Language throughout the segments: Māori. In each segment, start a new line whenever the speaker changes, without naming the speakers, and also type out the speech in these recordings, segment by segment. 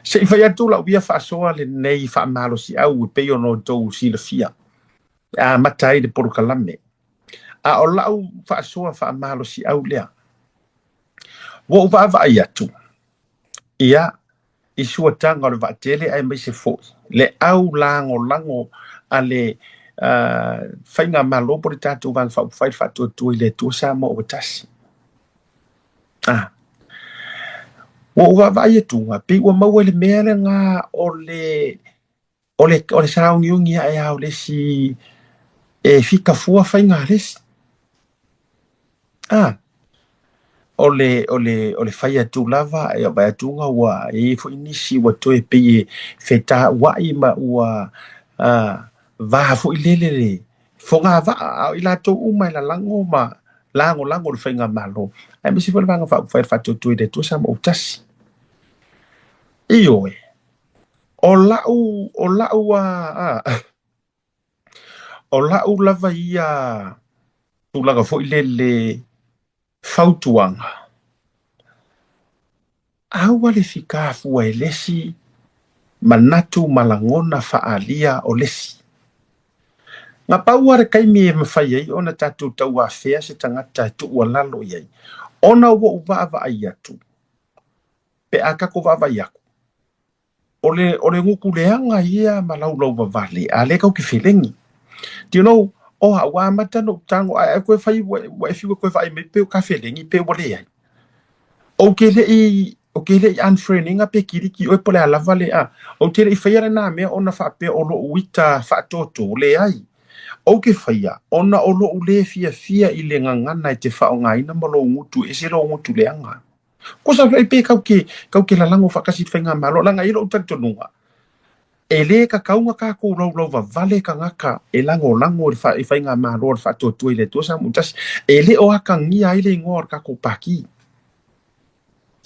se i fai atu la uia whaasoa le nei whaamalo si au pe ono tau si le fia. A matai de porukalame. A o lau whaasoa whaamalo si au lea. Wo uwa ai atu. Ia, i suatanga o le vaatele ai mai se foi. Le au lango a le whainga malo po le tātou wang whai whātua i le tua sa mo o tasi. Wo uwa ai atu nga, pe ua maua le mea le ngā o le saraungiungi ai au le si fika fua whainga lesi. O le whai atu lava e vai atu nga ua e fo inisi ua toe pe e wheta wai ma ua vaha fo i lelele. Fo ngā va i la tau umai la lango ma lango le whainga malo. Ai misi fo le vanga whai whātua i le tua sa mo o tasi. Io o lau lava ia tulaga fo i le fautuanga. Aua le fikafu e lesi manatu malangona faalia o lesi. Nga paua re kaimi e mawhai ai ona tatu tau a fea se tangata tu ua lalo iai. Ona ua uvaava ai atu. Pe akako vava iaku. Ole nguku leanga ia malau vavale. A le kau ki whilengi. Do you know, wa mata no tango ai koe fai wa fiwa koe fai me pe ka whilengi pe wale ai. O ke le unfriendinga pe kiriki o pole ala vale a. O te le i whaiara nā mea ona wha pe o lo uita wha toto le ai. O ke whaia, ona o lo ule fia i le ngangana i te wha o ngā ina malo ngutu e se lo ngutu leanga. Ko sa fai pe kau ke la lango whakasi whainga malo langa i lo utatonunga. E le ka kaunga ka ko lau va vale ka ngaka e lango i whainga malo o whatotua i le tuasa mutasi. E le o haka ngia i le ngor ka ko paki.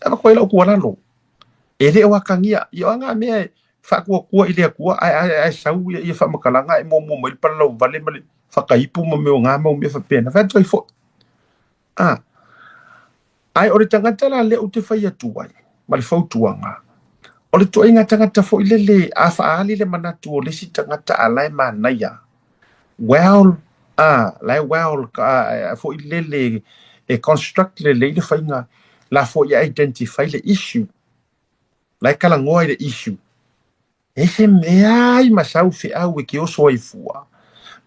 Ama koe lau kua lalo. E le o haka ngia, i o anga mea whakua i le akua, ai sau i whamakalanga e mo mai para lau vale male whakaipu ma meo ngā mau mea whapena. Whantua i fo. Ai o le tangata la le o te whai atu ai, ma le whautuanga. O le toi ngā tangata fo i le a whaali le manatu o le si tangata a lai mānaia. Well, fo i le e construct le le whainga la fo i identify le issue. Lai kalangoa i le issue. E se mea i masau fe au e ki oso ai fua.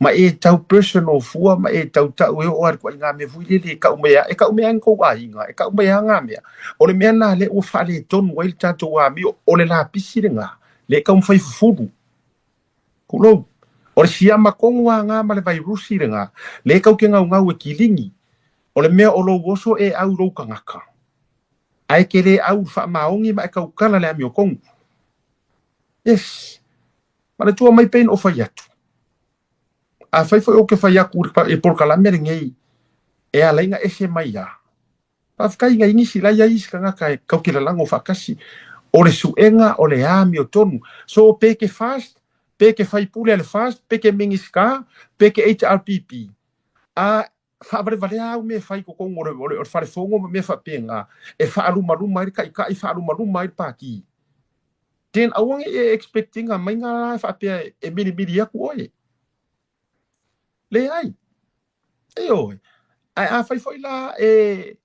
Ma e tau personal fua, ma e tau e o ar kwa ngā me vui le ka umea, e ka umea nko wa inga, e ka umea ngā mea. O le mea nā le o whale tonu wail tātou wā mi, o le la pisi le ngā, le ka umwhai fufuru. Kulou. O le siama kongu wā ngā ma le vai rusi le ngā, le kau ke ngau e kilingi. O le mea o lo woso e au rou ka ngaka. Ai ke le au wha maongi ma e kau kala le ami o kongu. Yes. Ma le tua mai pein o whai atu. A fai o ke fai aku e por kalame ngei e a lainga ese mai a. Pa fkai nga ingi sila ia isi kanga kai kau ke lalango whakasi o le suenga o le ami o tonu. So peke fast, peke fai pule ale fast, peke mingiska, peke HRPP. A whaavare vale au me fai ko kongo o whare fongo me whapenga e whaaruma i ka i whaaruma i paki. Ten awangi e expecting a mainga whapea e mini aku oe. Le ai. E oi. Ai a fai foi la e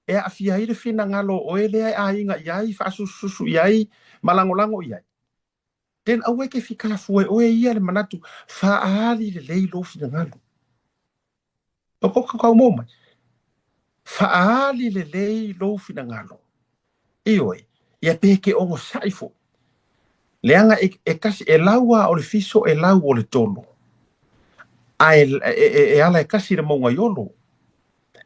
a fia ire fina ngalo o ele ai a inga iai fa susu iai malango iai. Den awe ke fika fue o ia le manatu fa ali le leilo fina ngalo. O ko moma. Fa ali le leilo fina ngalo. E oi. Ia peke ongo saifo. Leanga e kasi e laua o le fiso e lau o le tolo. E ala e kasi le maunga yolo.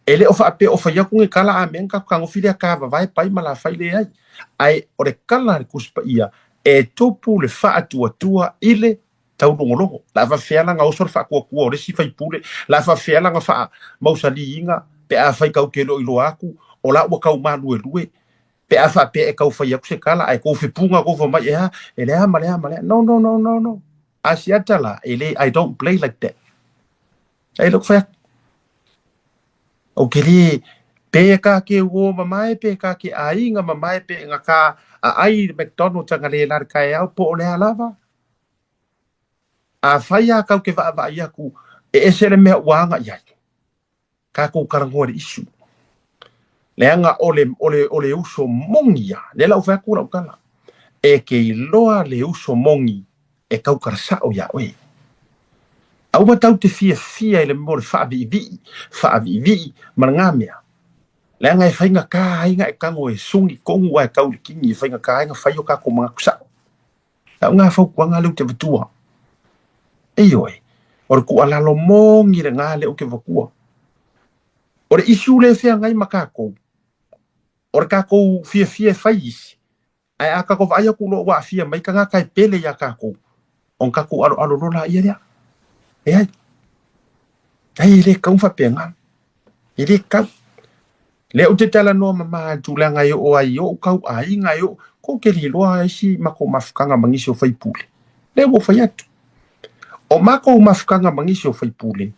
Ele o whaape o whaiaku nge kala a menga kango whirea ka vavai pai mala whaile ai. Ai o le kala le kuspa ia e topu le whaatua ile tau longolongo. La whawhiala nga osor whaakua o le si whaipule. La whawhiala nga wha mausali inga pe a whai kau kelo ilo aku o la ua kau manu e lue. Pe a whaape e kau whaiaku se kala ai kou whipunga kou whamai e ha. Ele ha malea. No. Asiatala ele I don't play like that. Ai lok whaia. O ke li pe ka ke wo mamae pe ka ke ainga mamae pe nga ka ai McDonald's nga le lar ka au po le alava a faia ka ke va ia ku e sele me wanga ia ka ko karango isu le nga ole uso mongia le la fa ku la kala e ke loa le uso mongi e kau karsa o ya we au batau te fia ele mo fa vi mangamia le nga fa nga ka nga ka ngo e sungi kongu wa kau ki ni fa nga ka nga fa yo ka ko ma kusa au nga fa ku nga lu te tua eyo e or ku ala lo mongi le nga le o ke vakua or isu le fe nga makako or ka ko fia fais ai aka ko vai ku lo wa fia mai ka nga kai pele ya ka ko on ka ku alo la ia ya ai le kau fa penga ile ka le o te tala no mama tulanga yo o ai o kau ai nga yo ko ke li lo ai si mako mafukanga mangisho fai pule le wo fai atu o mako mafukanga mangisho fai pule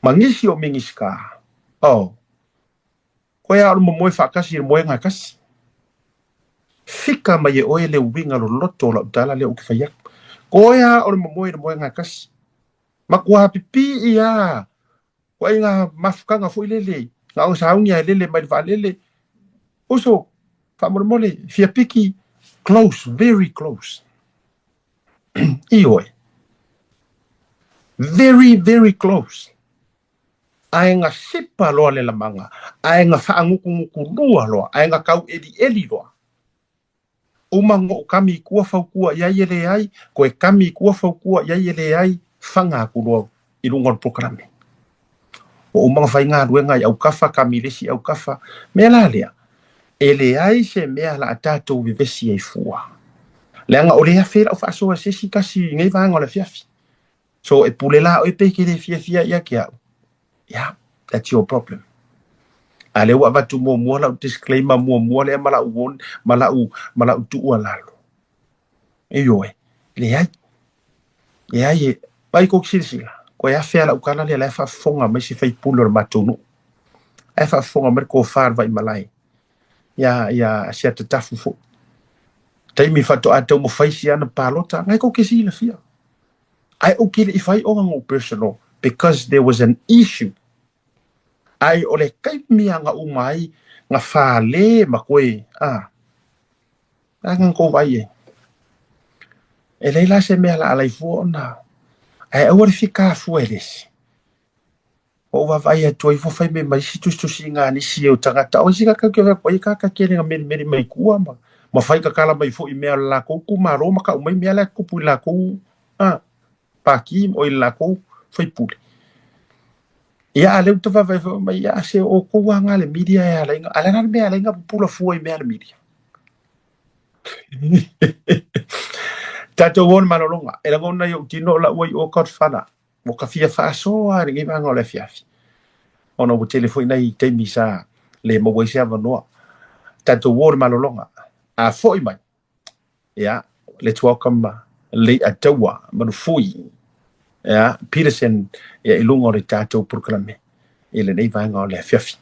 mangisho mingiska ko ya mo mo fa kasi mo nga kasi fika mai o ele winga lo loto la tala le o fai ko ya o mo nga kasi makua pipi ia ko nga mafukanga fo ilele nga o saungia lele mai valele uso fa mole fia piki close, very close ioi very very close ai nga sipa lo le manga ai nga fa nguku lua lo ai nga kau eli lo umango kami kua fa kua ya yele ai ko e kami kua fa kua ya yele ai fanga ku lo i lungo programe o umanga fa nga ruenga au kafa kamilesi au kafa melalia ele ai se mea la tatou vivesi ai fua le nga ole afera o fa so se si kasi ngai va ngola fiafi so e pulela o pe ke le fia ya kia yeah, that's your problem ale wa vatu mo la disclaimer mo le mala u tu alalo eyo le ai vai ko sila ko ya fela u kana le fa fonga mai si fai pulo matunu ai fa fonga mer ko far vai malai ya sia te tafu fo taimi fato ato mo fai si ana palota ngai ko sila fia ai o kile if I ongo personal because there was an issue ai ole kai mianga umai nga fale makoi ngang ko vai e leila se me ala ai fo na ai o fika fueles o va vai to i fo fai me mai si tu singa ni si o tangata o sika ka ke ko i ka ke nga me mai kuama ma fai ka kala mai fo i me la ko ku maro ma ka mai me la ku pu la ku Pakim o la ko foi pule ya le to va vai ya se o ko wanga le media ya la ala me ala nga pula foi me ala media tato won malolonga era gona yo tino la woi o kot fana mo ka fia fa so a ringi va ngola fiafi ono o telefone nai te misa le mo woi se va no tato won malolonga a foi mai ya let's welcome le atawa man foi ya Peterson ya ilungo le tato proclame ele nei vai ngola fiafi